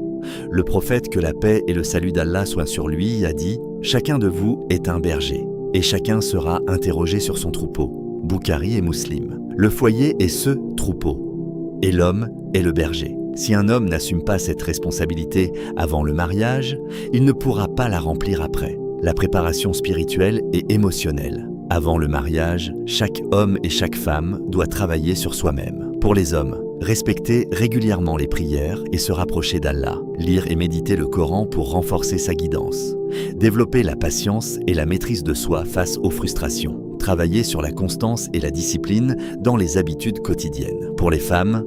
Le prophète, que la paix et le salut d'Allah soient sur lui, a dit: chacun de vous est un berger, et chacun sera interrogé sur son troupeau. Bukhari et Muslim. Le foyer est ce troupeau, et l'homme est le berger. Si un homme n'assume pas cette responsabilité avant le mariage, il ne pourra pas la remplir après. La préparation spirituelle et émotionnelle. Avant le mariage, chaque homme et chaque femme doit travailler sur soi-même. Pour les hommes, respecter régulièrement les prières et se rapprocher d'Allah. Lire et méditer le Coran pour renforcer sa guidance. Développer la patience et la maîtrise de soi face aux frustrations. Travailler sur la constance et la discipline dans les habitudes quotidiennes. Pour les femmes,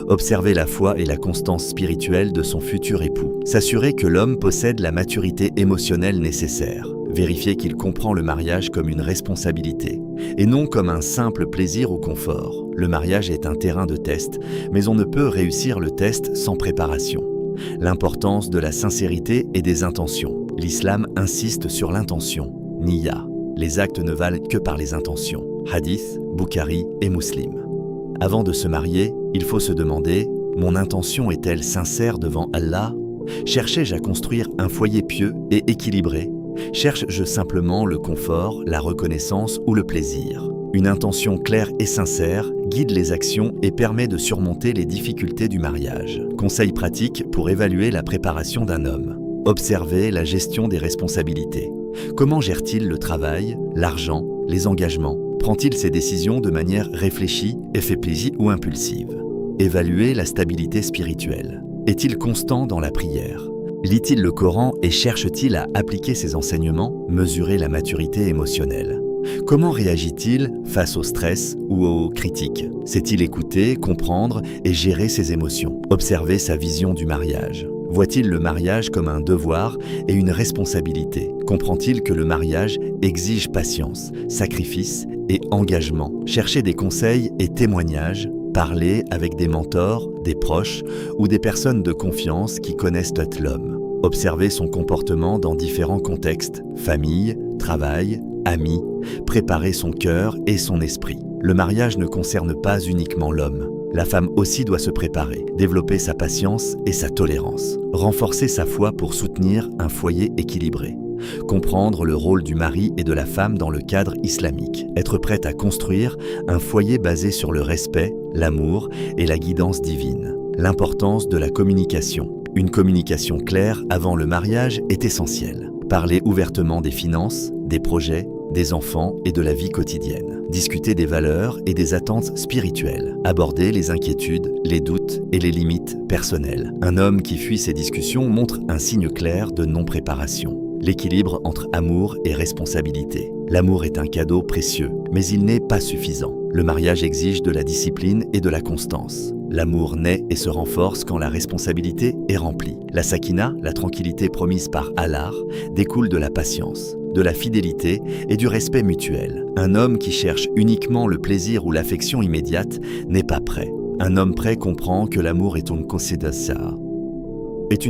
observer la foi et la constance spirituelle de son futur époux. S'assurer que l'homme possède la maturité émotionnelle nécessaire. Vérifier qu'il comprend le mariage comme une responsabilité et non comme un simple plaisir ou confort. Le mariage est un terrain de test, mais on ne peut réussir le test sans préparation. L'importance de la sincérité et des intentions. L'islam insiste sur l'intention, niya. Les actes ne valent que par les intentions. Hadith, Bukhari et Muslim. Avant de se marier, il faut se demander: mon intention est-elle sincère devant Allah? Cherchais-je à construire un foyer pieux et équilibré? Cherche-je simplement le confort, la reconnaissance ou le plaisir? Une intention claire et sincère guide les actions et permet de surmonter les difficultés du mariage. Conseils pratiques pour évaluer la préparation d'un homme. Observer la gestion des responsabilités. Comment gère-t-il le travail, l'argent, les engagements? Prend-il ses décisions de manière réfléchie, effépliée ou impulsive? Évaluer la stabilité spirituelle. Est-il constant dans la prière? Lit-il le Coran et cherche-t-il à appliquer ses enseignements? Mesurer la maturité émotionnelle. Comment réagit-il face au stress ou aux critiques? Sait-il écouter, comprendre et gérer ses émotions? Observer sa vision du mariage. Voit-il le mariage comme un devoir et une responsabilité? Comprend-il que le mariage exige patience, sacrifice et engagement? Chercher des conseils et témoignages. Parler avec des mentors, des proches ou des personnes de confiance qui connaissent l'homme. Observer son comportement dans différents contextes, famille, travail, amis, préparer son cœur et son esprit. Le mariage ne concerne pas uniquement l'homme. La femme aussi doit se préparer, développer sa patience et sa tolérance, renforcer sa foi pour soutenir un foyer équilibré. Comprendre le rôle du mari et de la femme dans le cadre islamique. Être prête à construire un foyer basé sur le respect, l'amour et la guidance divine. L'importance de la communication. Une communication claire avant le mariage est essentielle. Parler ouvertement des finances, des projets, des enfants et de la vie quotidienne. Discuter des valeurs et des attentes spirituelles. Aborder les inquiétudes, les doutes et les limites personnelles. Un homme qui fuit ces discussions montre un signe clair de non-préparation. l'équilibre entre amour et responsabilité. L'amour est un cadeau précieux, mais il n'est pas suffisant. Le mariage exige de la discipline et de la constance. L'amour naît et se renforce quand la responsabilité est remplie. La sakina, la tranquillité promise par Allah, découle de la patience, de la fidélité et du respect mutuel. Un homme qui cherche uniquement le plaisir ou l'affection immédiate n'est pas prêt. Un homme prêt comprend que l'amour est une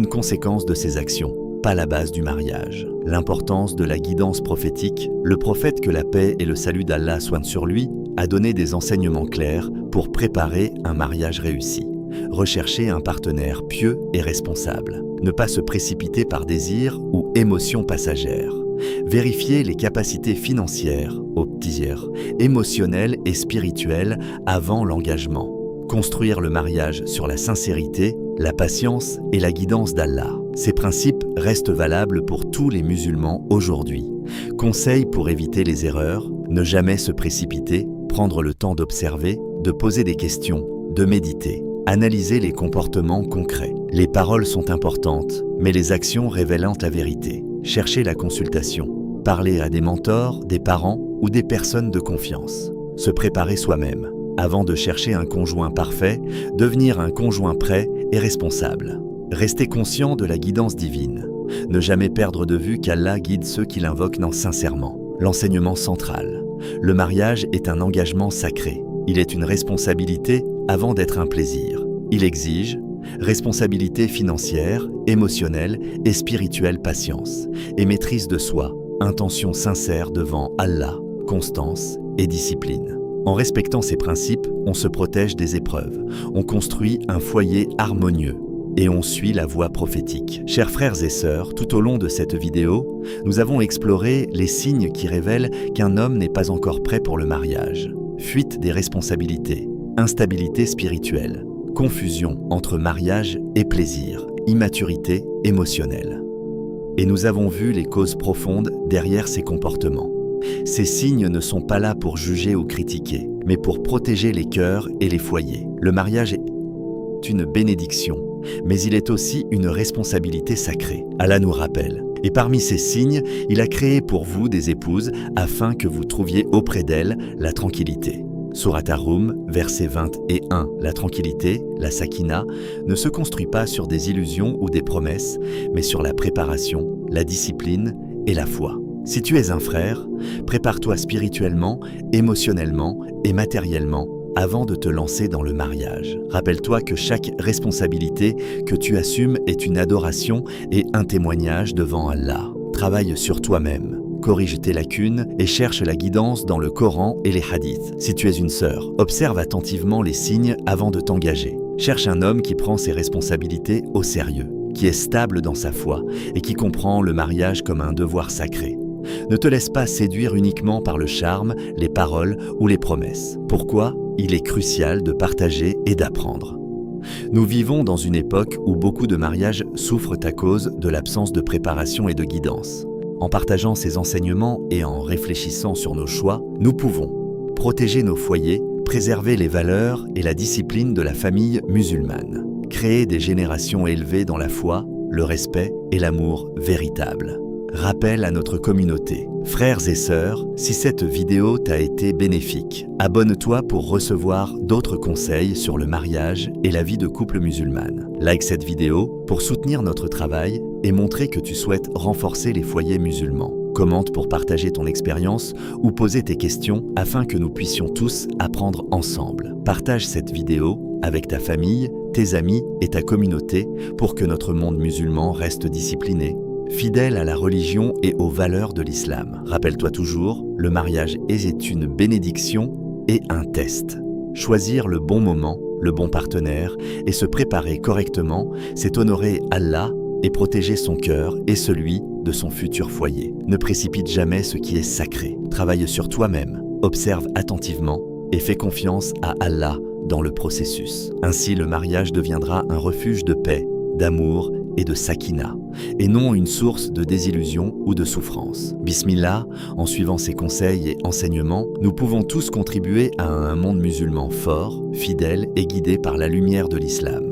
conséquence de ses actions, pas la base du mariage. L'importance de la guidance prophétique, le prophète, que la paix et le salut d'Allah soient sur lui, a donné des enseignements clairs pour préparer un mariage réussi. Rechercher un partenaire pieux et responsable. Ne pas se précipiter par désir ou émotion passagère. Vérifier les capacités financières, émotionnelles et spirituelles avant l'engagement. Construire le mariage sur la sincérité, la patience et la guidance d'Allah. Ces principes restent valables pour tous les musulmans aujourd'hui. Conseils pour éviter les erreurs: ne jamais se précipiter, prendre le temps d'observer, de poser des questions, de méditer. Analyser les comportements concrets. Les paroles sont importantes, mais les actions révèlent la vérité. Chercher la consultation. Parler à des mentors, des parents ou des personnes de confiance. Se préparer soi-même. Avant de chercher un conjoint parfait, devenir un conjoint prêt et responsable. Rester conscient de la guidance divine. Ne jamais perdre de vue qu'Allah guide ceux qui l'invoquent sincèrement. L'enseignement central. Le mariage est un engagement sacré. Il est une responsabilité avant d'être un plaisir. Il exige responsabilité financière, émotionnelle et spirituelle, patience et maîtrise de soi, intention sincère devant Allah, constance et discipline. En respectant ces principes, on se protège des épreuves, on construit un foyer harmonieux et on suit la voie prophétique. Chers frères et sœurs, tout au long de cette vidéo, nous avons exploré les signes qui révèlent qu'un homme n'est pas encore prêt pour le mariage. Fuite des responsabilités, instabilité spirituelle, confusion entre mariage et plaisir, immaturité émotionnelle. Et nous avons vu les causes profondes derrière ces comportements. Ces signes ne sont pas là pour juger ou critiquer, mais pour protéger les cœurs et les foyers. Le mariage est une bénédiction, mais il est aussi une responsabilité sacrée. Allah nous rappelle. Et parmi ces signes, il a créé pour vous des épouses afin que vous trouviez auprès d'elles la tranquillité. Sourate Ar-Rum, verset 21. La tranquillité, la sakina, ne se construit pas sur des illusions ou des promesses, mais sur la préparation, la discipline et la foi. Si tu es un frère, prépare-toi spirituellement, émotionnellement et matériellement avant de te lancer dans le mariage. Rappelle-toi que chaque responsabilité que tu assumes est une adoration et un témoignage devant Allah. Travaille sur toi-même, corrige tes lacunes et cherche la guidance dans le Coran et les hadiths. Si tu es une sœur, observe attentivement les signes avant de t'engager. Cherche un homme qui prend ses responsabilités au sérieux, qui est stable dans sa foi et qui comprend le mariage comme un devoir sacré. Ne te laisse pas séduire uniquement par le charme, les paroles ou les promesses. Pourquoi ? Il est crucial de partager et d'apprendre. Nous vivons dans une époque où beaucoup de mariages souffrent à cause de l'absence de préparation et de guidance. En partageant ces enseignements et en réfléchissant sur nos choix, nous pouvons protéger nos foyers, préserver les valeurs et la discipline de la famille musulmane, créer des générations élevées dans la foi, le respect et l'amour véritable. Rappel à notre communauté. Frères et sœurs, si cette vidéo t'a été bénéfique, abonne-toi pour recevoir d'autres conseils sur le mariage et la vie de couple musulmane. Like cette vidéo pour soutenir notre travail et montrer que tu souhaites renforcer les foyers musulmans. Commente pour partager ton expérience ou poser tes questions afin que nous puissions tous apprendre ensemble. Partage cette vidéo avec ta famille, tes amis et ta communauté pour que notre monde musulman reste discipliné, fidèle à la religion et aux valeurs de l'islam. Rappelle-toi toujours, le mariage est une bénédiction et un test. Choisir le bon moment, le bon partenaire et se préparer correctement, c'est honorer Allah et protéger son cœur et celui de son futur foyer. Ne précipite jamais ce qui est sacré. Travaille sur toi-même, observe attentivement et fais confiance à Allah dans le processus. Ainsi, le mariage deviendra un refuge de paix, d'amour et de sakina, et non une source de désillusion ou de souffrance. Bismillah, en suivant ces conseils et enseignements, nous pouvons tous contribuer à un monde musulman fort, fidèle et guidé par la lumière de l'islam.